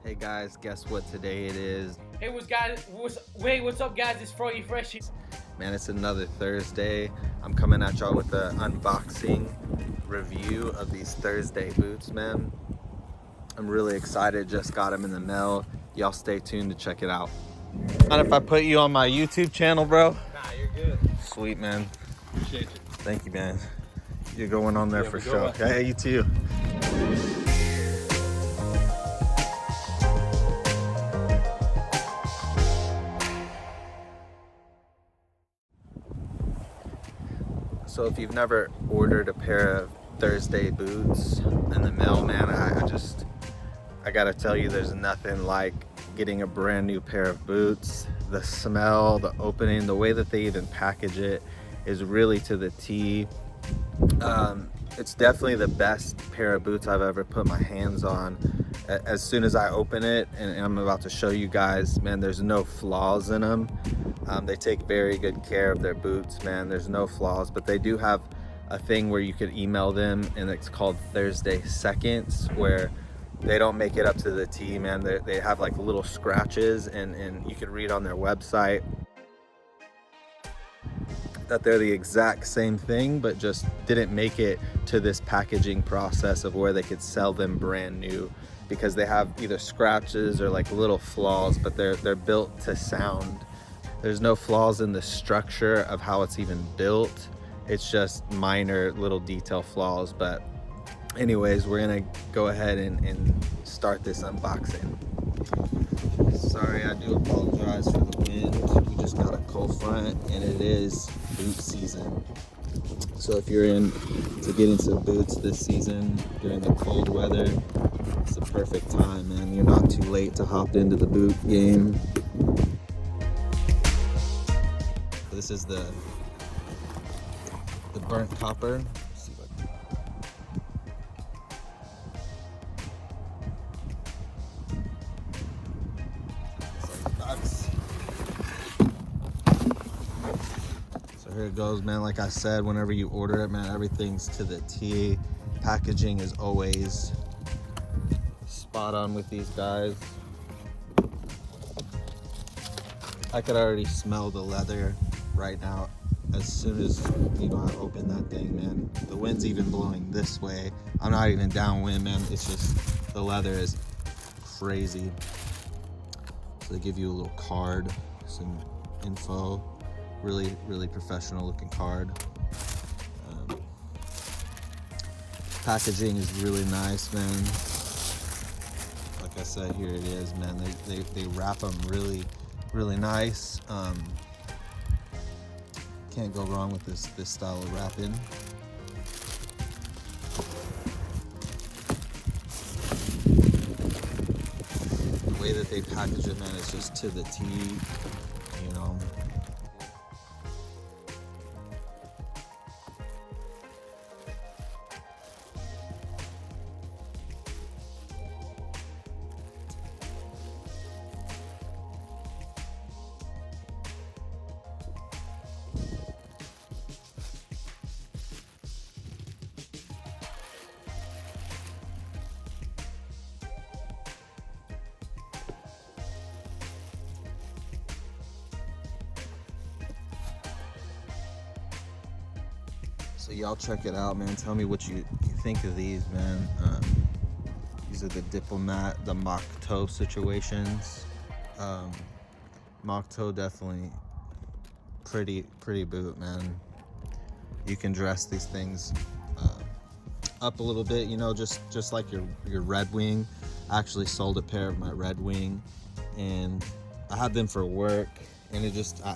Hey guys, guess what today it is? Hey, what's up, guys? It's Froggy Freshy. Man, it's another Thursday. I'm coming at y'all with an unboxing review of these Thursday boots, man. I'm really excited, just got them in the mail. Y'all stay tuned to check it out. Mind if I put you on my YouTube channel, bro? Nah, you're good. Sweet, man. Appreciate you. Thank you, man. You're going on there Yeah, for we sure. go. Hey, you too. So if you've never ordered a pair of Thursday boots in the mail, man, I gotta tell you, there's nothing like getting a brand new pair of boots. The smell, the opening, the way that they even package it is really to the T. It's definitely the best pair of boots I've ever put my hands on. As soon as I open it, and I'm about to show you guys, man, there's no flaws in them. They take very good care of their boots, man. There's no flaws, but they do have a thing where you could email them, and it's called Thursday Seconds, where they don't make it up to the T, man. They have like little scratches, and you can read on their website that they're the exact same thing, but just didn't make it to this packaging process of where they could sell them brand new, because they have either scratches or like little flaws, but they're built to sound. There's no flaws in the structure of how it's even built. It's just minor little detail flaws. But anyways, we're gonna go ahead and start this unboxing. Sorry, I do apologize for the wind. We just got a cold front and it is boot season. So if you're in to getting some boots this season during the cold weather, it's the perfect time, man. You're not too late to hop into the boot game. This is the burnt copper. Let's see what. So here it goes, man. Like I said, whenever you order it, man, everything's to the T. Packaging is always spot on with these guys. I could already smell the leather right now as soon as I open that thing, man. The wind's even blowing this way. I'm not even downwind, man. It's just the leather is crazy. So they give you a little card, some info. Really professional looking card. Packaging is really nice, man. Like I said, here it is, man. They wrap them really nice. Can't go wrong with this style of wrapping. The way that they package it, man, is just to the T, you know. So y'all check it out, man. Tell me what you think of these, man. These are the Diplomat, the mock toe situations. Mock toe definitely pretty boot, man. You can dress these things up a little bit, just like your Red Wing. I actually sold a pair of my Red Wing, and I had them for work, and I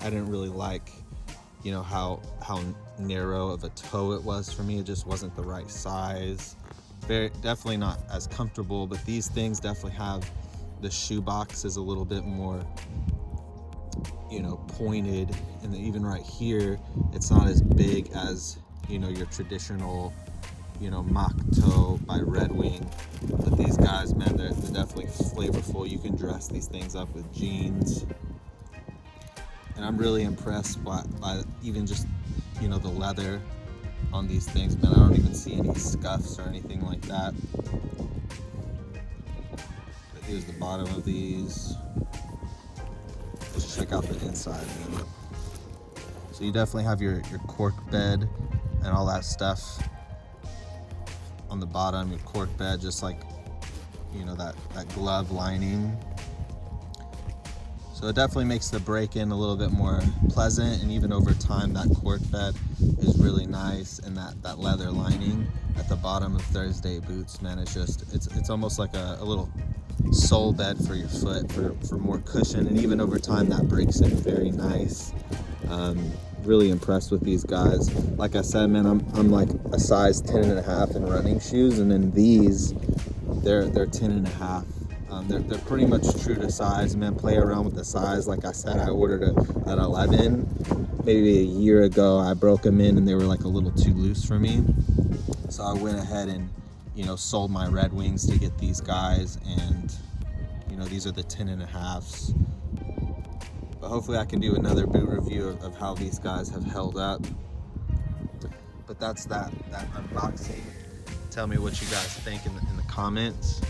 didn't really like how narrow of a toe it was for me. It just wasn't the right size. Definitely not as comfortable, but these things definitely have the shoe box is a little bit more pointed, and even right here it's not as big as your traditional mock toe by Red Wing. But these guys, man, they're definitely flavorful. You can dress these things up with jeans. And I'm really impressed by even just, the leather on these things, man. I don't even see any scuffs or anything like that. But Here's the bottom of these. Let's check out the inside, man. So you definitely have your cork bed and all that stuff on the bottom, your cork bed, just like, you know, that glove lining. So it definitely makes the break-in a little bit more pleasant, and even over time that cork bed is really nice, and that leather lining at the bottom of Thursday boots, man, it's almost like a little sole bed for your foot for more cushion, and even over time that breaks in very nice. Really impressed with these guys. Like I said, man, I'm like a size 10 and a half in running shoes, and then these they're 10 and a half. They're pretty much true to size, man. Play around with the size. Like I said, I ordered an 11 maybe a year ago. I broke them in and they were like a little too loose for me, so I went ahead and, you know, sold my Red Wings to get these guys, and, you know, these are the 10 and a halves. But hopefully I can do another boot review of how these guys have held up. But that's that unboxing. Tell me what you guys think in the comments.